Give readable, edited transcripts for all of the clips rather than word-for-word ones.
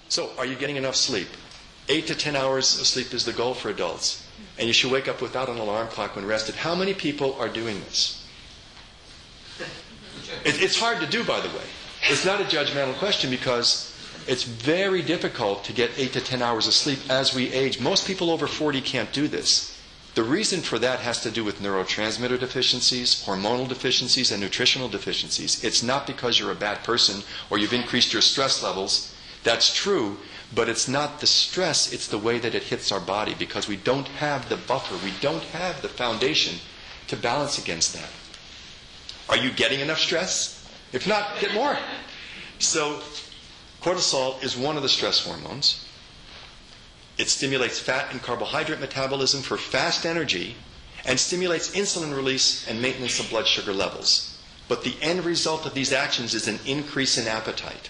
So, are you getting enough sleep? 8 to 10 hours of sleep is the goal for adults. And you should wake up without an alarm clock when rested. How many people are doing this? It's hard to do, by the way. It's not a judgmental question because it's very difficult to get 8 to 10 hours of sleep as we age. Most people over 40 can't do this. The reason for that has to do with neurotransmitter deficiencies, hormonal deficiencies, and nutritional deficiencies. It's not because you're a bad person or you've increased your stress levels. That's true, but it's not the stress, it's the way that it hits our body because we don't have the buffer, we don't have the foundation to balance against that. Are you getting enough stress? If not, get more. So, cortisol is one of the stress hormones. It stimulates fat and carbohydrate metabolism for fast energy and stimulates insulin release and maintenance of blood sugar levels. But the end result of these actions is an increase in appetite.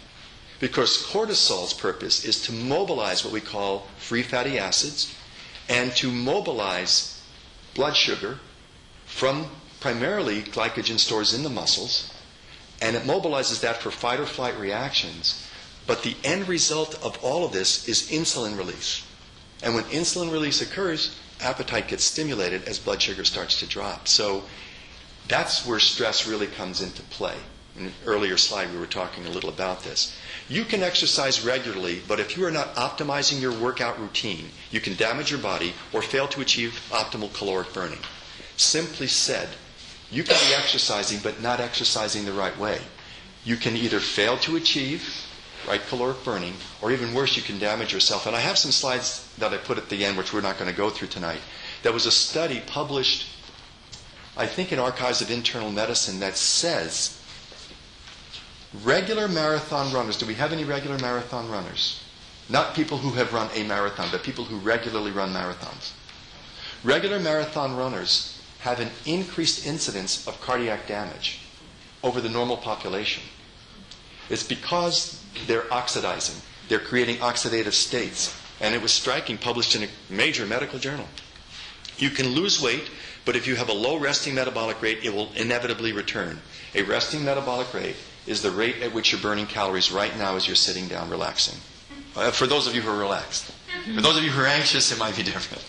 Because cortisol's purpose is to mobilize what we call free fatty acids and to mobilize blood sugar from primarily glycogen stores in the muscles, and it mobilizes that for fight or flight reactions. But the end result of all of this is insulin release. And when insulin release occurs, appetite gets stimulated as blood sugar starts to drop. So that's where stress really comes into play. In an earlier slide, we were talking a little about this. You can exercise regularly, but if you are not optimizing your workout routine, you can damage your body or fail to achieve optimal caloric burning. Simply said, you can be exercising but not exercising the right way. You can either fail to achieve right caloric burning, or even worse, you can damage yourself. And I have some slides that I put at the end, which we're not going to go through tonight. There was a study published, I think, in Archives of Internal Medicine that says regular marathon runners, do we have any regular marathon runners? Not people who have run a marathon, but people who regularly run marathons. Regular marathon runners have an increased incidence of cardiac damage over the normal population. It's because they're oxidizing. They're creating oxidative states. And it was striking, published in a major medical journal. You can lose weight, but if you have a low resting metabolic rate, it will inevitably return. A resting metabolic rate is the rate at which you're burning calories right now as you're sitting down relaxing. For those of you who are relaxed. For those of you who are anxious, it might be different.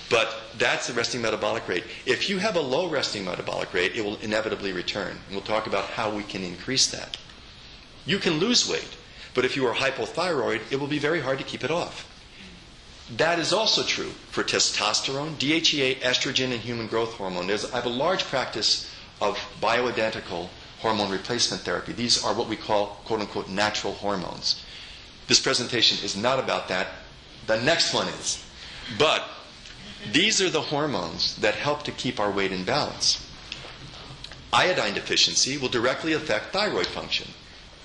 But that's the resting metabolic rate. If you have a low resting metabolic rate, it will inevitably return. And we'll talk about how we can increase that. You can lose weight, but if you are hypothyroid, it will be very hard to keep it off. That is also true for testosterone, DHEA, estrogen, and human growth hormone. I have a large practice of bioidentical hormone replacement therapy. These are what we call, quote-unquote, natural hormones. This presentation is not about that. The next one is. But these are the hormones that help to keep our weight in balance. Iodine deficiency will directly affect thyroid function.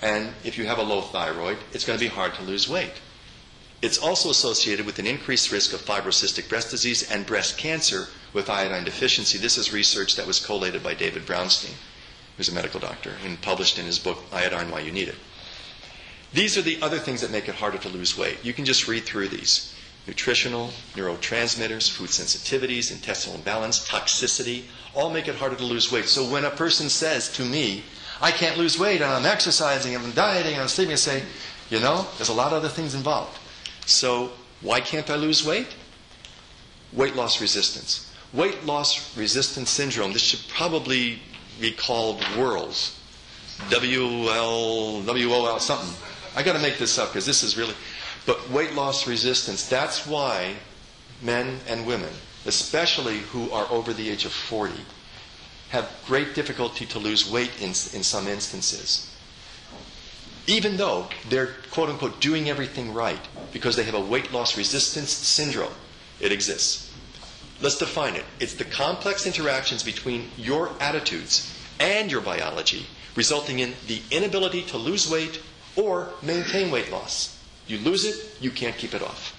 And if you have a low thyroid, it's going to be hard to lose weight. It's also associated with an increased risk of fibrocystic breast disease and breast cancer with iodine deficiency. This is research that was collated by David Brownstein, who's a medical doctor, and published in his book, Iodine, Why You Need It. These are the other things that make it harder to lose weight. You can just read through these. Nutritional, neurotransmitters, food sensitivities, intestinal imbalance, toxicity, all make it harder to lose weight. So when a person says to me, I can't lose weight, and I'm exercising, and I'm dieting, and I'm sleeping, I say, you know, there's a lot of other things involved. So why can't I lose weight? Weight loss resistance. Weight loss resistance syndrome, this should probably be called WORLS. WOL, something. I got to make this up because this is really... But weight loss resistance, that's why men and women, especially who are over the age of 40, have great difficulty to lose weight in some instances. Even though they're, quote-unquote, doing everything right because they have a weight loss resistance syndrome. It exists. Let's define it. It's the complex interactions between your attitudes and your biology resulting in the inability to lose weight or maintain weight loss. You lose it, you can't keep it off.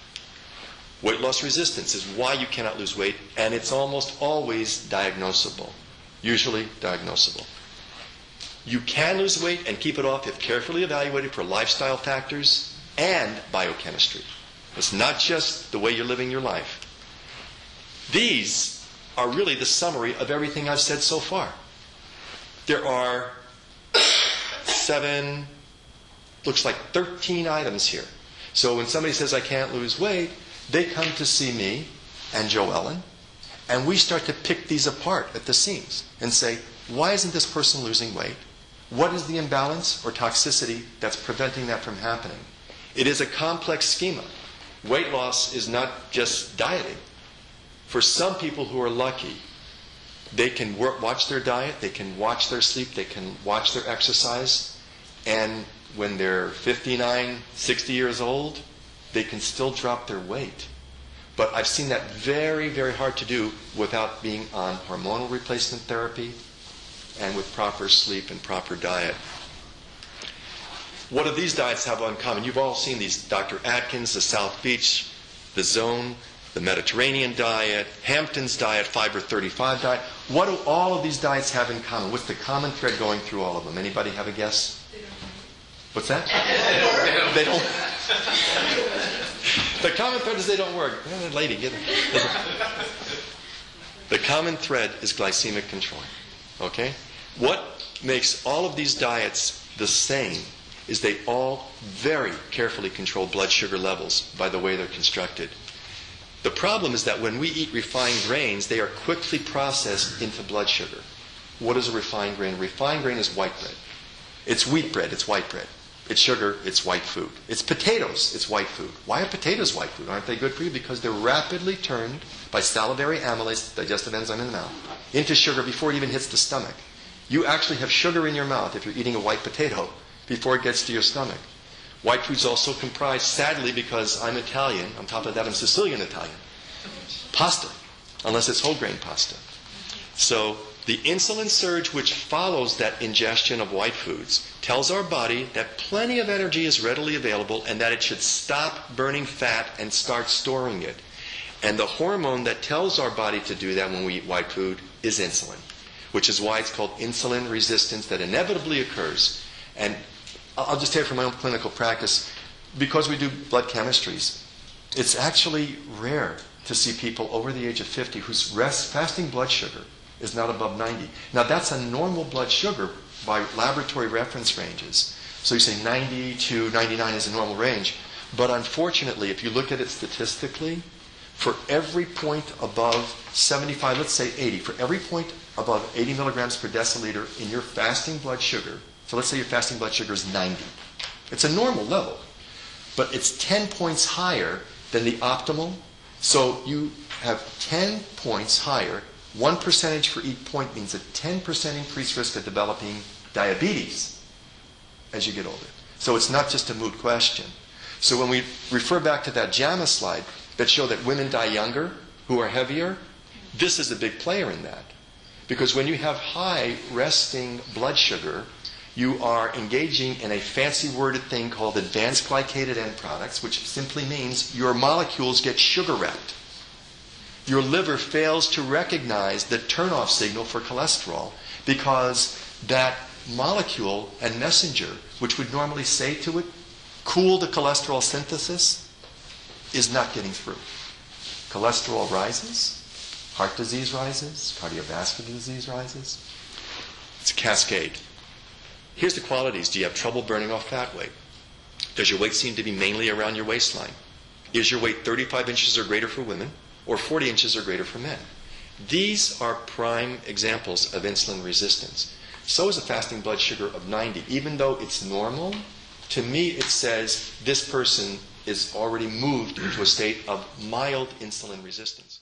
Weight loss resistance is why you cannot lose weight, and it's almost always diagnosable. Usually diagnosable. You can lose weight and keep it off if carefully evaluated for lifestyle factors and biochemistry. It's not just the way you're living your life. These are really the summary of everything I've said so far. There are 7, looks like 13 items here. So when somebody says, I can't lose weight, they come to see me and Joellen, and we start to pick these apart at the seams and say, why isn't this person losing weight? What is the imbalance or toxicity that's preventing that from happening? It is a complex schema. Weight loss is not just dieting. For some people who are lucky, they can watch their diet, they can watch their sleep, they can watch their exercise, and when they're 59, 60 years old, they can still drop their weight. But I've seen that very, very hard to do without being on hormonal replacement therapy and with proper sleep and proper diet. What do these diets have in common? You've all seen these. Dr. Atkins, the South Beach, the Zone, the Mediterranean diet, Hampton's diet, Fiber 35 diet. What do all of these diets have in common? What's the common thread going through all of them? Anybody have a guess? What's that? They don't. The common thread is they don't work. Lady, get it. The common thread is glycemic control. Okay? What makes all of these diets the same is they all very carefully control blood sugar levels by the way they're constructed. The problem is that when we eat refined grains, they are quickly processed into blood sugar. What is a refined grain? A refined grain is white bread. It's wheat bread, it's white bread. It's sugar, it's white food. It's potatoes, it's white food. Why are potatoes white food? Aren't they good for you? Because they're rapidly turned by salivary amylase, digestive enzyme in the mouth, into sugar before it even hits the stomach. You actually have sugar in your mouth if you're eating a white potato before it gets to your stomach. White foods also comprise, sadly, because I'm Italian, on top of that I'm Sicilian Italian, pasta, unless it's whole grain pasta. So the insulin surge which follows that ingestion of white foods tells our body that plenty of energy is readily available and that it should stop burning fat and start storing it. And the hormone that tells our body to do that when we eat white food is insulin, which is why it's called insulin resistance that inevitably occurs. And I'll just tell you from my own clinical practice, because we do blood chemistries, it's actually rare to see people over the age of 50 whose fasting blood sugar is not above 90. Now that's a normal blood sugar by laboratory reference ranges. So you say 90 to 99 is a normal range. But unfortunately, if you look at it statistically, for every point above 75, let's say 80, for every point above 80 milligrams per deciliter in your fasting blood sugar, so let's say your fasting blood sugar is 90. It's a normal level, but it's 10 points higher than the optimal. So you have 10 points higher. 1% for each point means a 10% increased risk of developing diabetes as you get older. So it's not just a moot question. So when we refer back to that JAMA slide that showed that women die younger who are heavier, this is a big player in that. Because when you have high resting blood sugar, you are engaging in a fancy worded thing called advanced glycated end products, which simply means your molecules get sugar wrapped. Your liver fails to recognize the turnoff signal for cholesterol because that molecule and messenger, which would normally say to it, cool the cholesterol synthesis, is not getting through. Cholesterol rises, heart disease rises, cardiovascular disease rises. It's a cascade. Here's the qualities. Do you have trouble burning off fat weight? Does your weight seem to be mainly around your waistline? Is your weight 35 inches or greater for women, or 40 inches or greater for men? These are prime examples of insulin resistance. So is a fasting blood sugar of 90. Even though it's normal, to me it says this person is already moved into a state of mild insulin resistance.